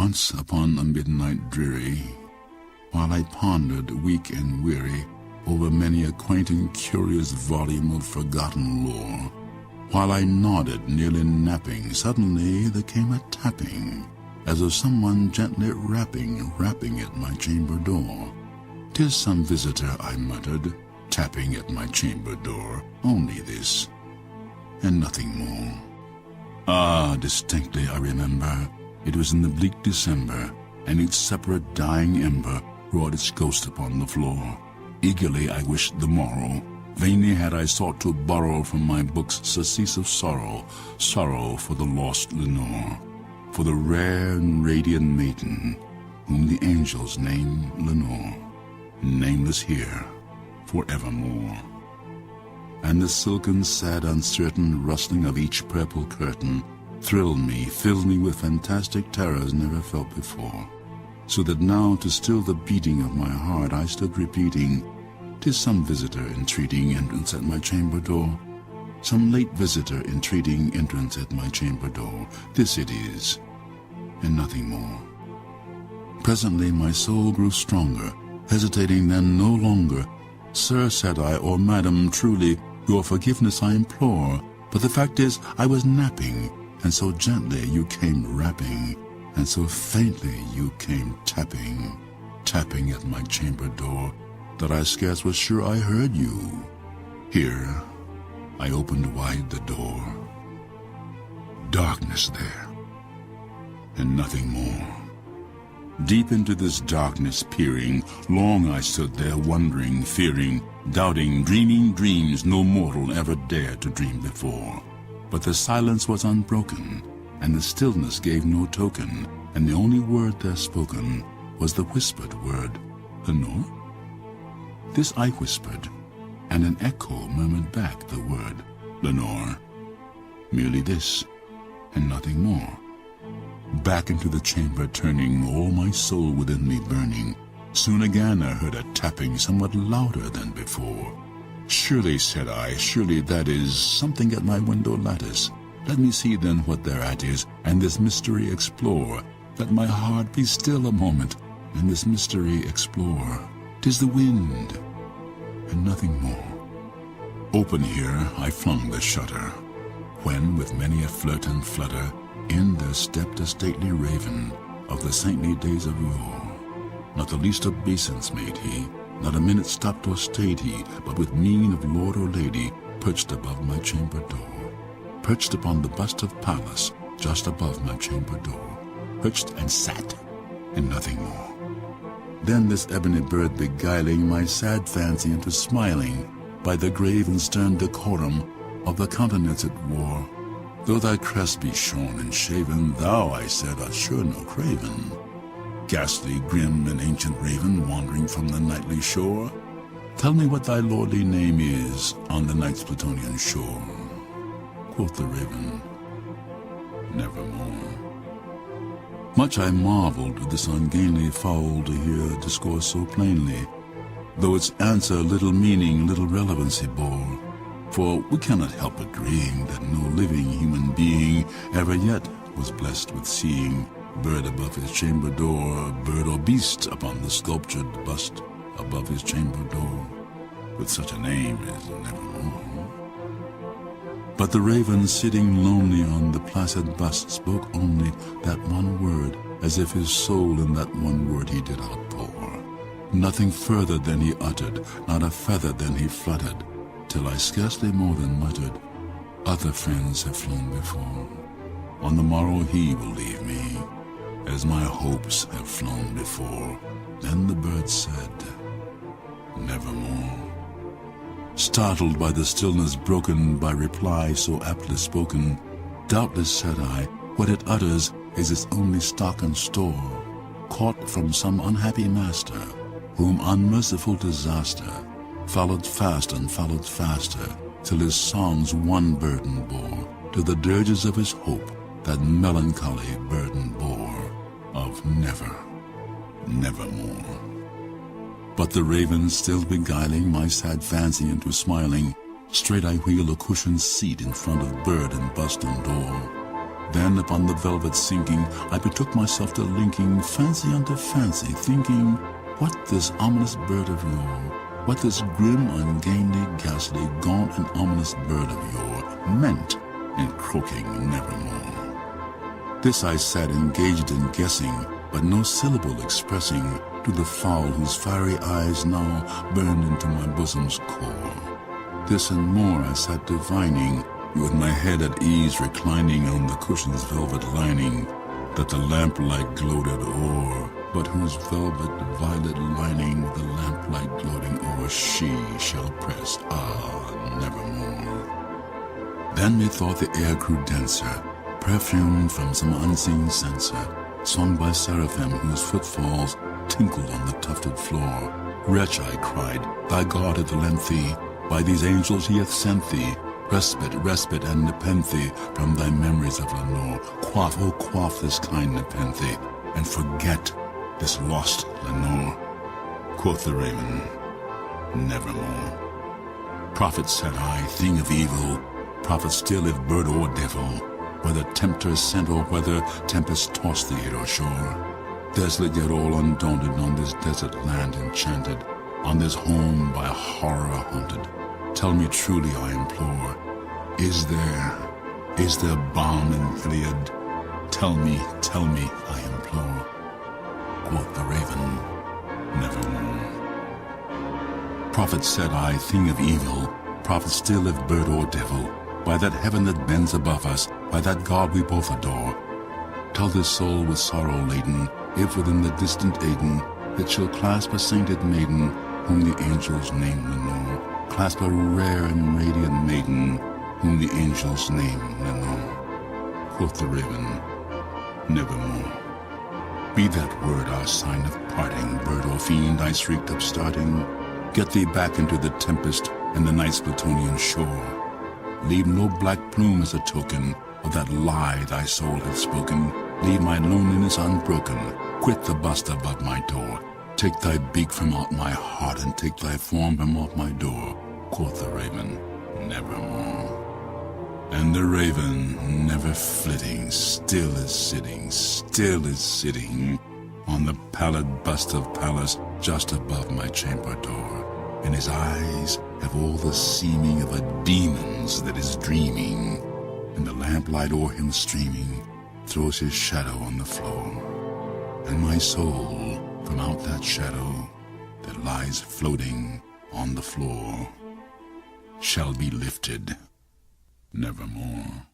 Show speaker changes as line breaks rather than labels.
Once upon a midnight dreary, while I pondered, weak and weary, over many a quaint and curious volume of forgotten lore, while I nodded, nearly napping, suddenly there came a tapping, as of someone gently rapping at my chamber door. "'Tis some visitor," I muttered, tapping at my chamber door. "Only this, and nothing more." Ah, distinctly I remember, it was in the bleak December, and each separate dying ember wrought its ghost upon the floor. Eagerly I wished the morrow. Vainly had I sought to borrow from my books surcease of sorrow, sorrow for the lost Lenore, for the rare and radiant maiden, whom the angels name Lenore, nameless here forevermore. And the silken, sad, uncertain rustling of each purple curtain thrilled me, filled me with fantastic terrors never felt before, so that now, to still the beating of my heart, I stood repeating, "'Tis some visitor entreating entrance at my chamber door, some late visitor entreating entrance at my chamber door. This it is, and nothing more." Presently my soul grew stronger, hesitating then no longer. "Sir," said I, "or madam, truly, your forgiveness I implore, but the fact is I was napping, and so gently you came rapping, and so faintly you came tapping, tapping at my chamber door, that I scarce was sure I heard you." Here I opened wide the door. Darkness there, and nothing more. Deep into this darkness peering, long I stood there wondering, fearing, doubting, dreaming dreams no mortal ever dared to dream before. But the silence was unbroken, and the stillness gave no token, and the only word there spoken was the whispered word, "Lenore?" This I whispered, and an echo murmured back the word, "Lenore." Merely this, and nothing more. Back into the chamber turning, all my soul within me burning, soon again I heard a tapping somewhat louder than before. "Surely," said I, "surely that is something at my window lattice. Let me see then what thereat is, and this mystery explore. Let my heart be still a moment, and this mystery explore. 'Tis the wind, and nothing more." Open here I flung the shutter, when with many a flirt and flutter in there stepped a stately raven of the saintly days of yore. Not the least obeisance made he, not a minute stopped or stayed he, but with mien of lord or lady perched above my chamber door, perched upon the bust of Pallas just above my chamber door, perched and sat, and nothing more. Then this ebony bird beguiling my sad fancy into smiling by the grave and stern decorum of the countenance it wore. "Though thy crest be shorn and shaven, thou," I said, "art sure no craven, ghastly, grim, and ancient raven wandering from the nightly shore. Tell me what thy lordly name is on the night's Plutonian shore." Quoth the raven, "Nevermore." Much I marveled with this ungainly fowl to hear discourse so plainly, though its answer little meaning, little relevancy bore. For we cannot help agreeing that no living human being ever yet was blessed with seeing bird above his chamber door, bird or beast upon the sculptured bust above his chamber door, with such a name as Nevermore. But the raven sitting lonely on the placid bust spoke only that one word, as if his soul in that one word he did outpour. Nothing further than he uttered, not a feather than he fluttered, till I scarcely more than muttered, "Other friends have flown before. On the morrow he will leave me, as my hopes have flown before." Then the bird said, "Nevermore." Startled by the stillness broken by reply so aptly spoken, "Doubtless," said I, "what it utters is its only stock and store, caught from some unhappy master, whom unmerciful disaster followed fast and followed faster, till his songs one burden bore, to the dirges of his hope that melancholy burden bore, of never, nevermore." But the raven still beguiling my sad fancy into smiling, straight I wheel a cushioned seat in front of bird and bust and door. Then upon the velvet sinking, I betook myself to linking fancy unto fancy, thinking what this ominous bird of yore, what this grim, ungainly, ghastly, gaunt and ominous bird of yore meant in croaking nevermore. This I sat engaged in guessing, but no syllable expressing to the fowl whose fiery eyes now burned into my bosom's core. This and more I sat divining, with my head at ease reclining on the cushion's velvet lining, that the lamplight gloated o'er, but whose velvet violet lining the lamplight gloating o'er she shall press, nevermore. Then methought the air grew denser, perfumed from some unseen censer, sung by seraphim whose footfalls tinkled on the tufted floor. Wretch, I cried, thy God hath lent thee, by these angels he hath sent thee, respite, respite, and nepenthe from thy memories of Lenore. Quaff, oh quaff this kind nepenthe, and forget this lost Lenore. Quoth the raven, nevermore. Prophet, said I, thing of evil, prophet still if bird or devil, whether tempter sent or whether tempest tossed thee or shore. Desolate yet all undaunted on this desert land enchanted, on this home by horror haunted. Tell me truly, I implore, is there balm in Gilead? Tell me, I implore. Quoth the raven, nevermore. Prophet, said I, thing of evil, prophet still if bird or devil, by that heaven that bends above us, by that God we both adore, tell this soul with sorrow laden, if within the distant Aden, it shall clasp a sainted maiden, whom the angels name Lenore, clasp a rare and radiant maiden, whom the angels name Lenore. Quoth the raven, nevermore. Be that word our sign of parting, bird or fiend, I shrieked upstarting. Get thee back into the tempest and the night's Plutonian shore. Leave no black plume as a token of that lie thy soul hath spoken. Leave my loneliness unbroken. Quit the bust above my door. Take thy beak from out my heart and take thy form from off my door. Quoth the raven, nevermore. And the raven, never flitting, still is sitting on the pallid bust of Pallas just above my chamber door. And his eyes have all the seeming of a demon's that is dreaming, and the lamplight o'er him streaming throws his shadow on the floor. And my soul, from out that shadow that lies floating on the floor, shall be lifted nevermore.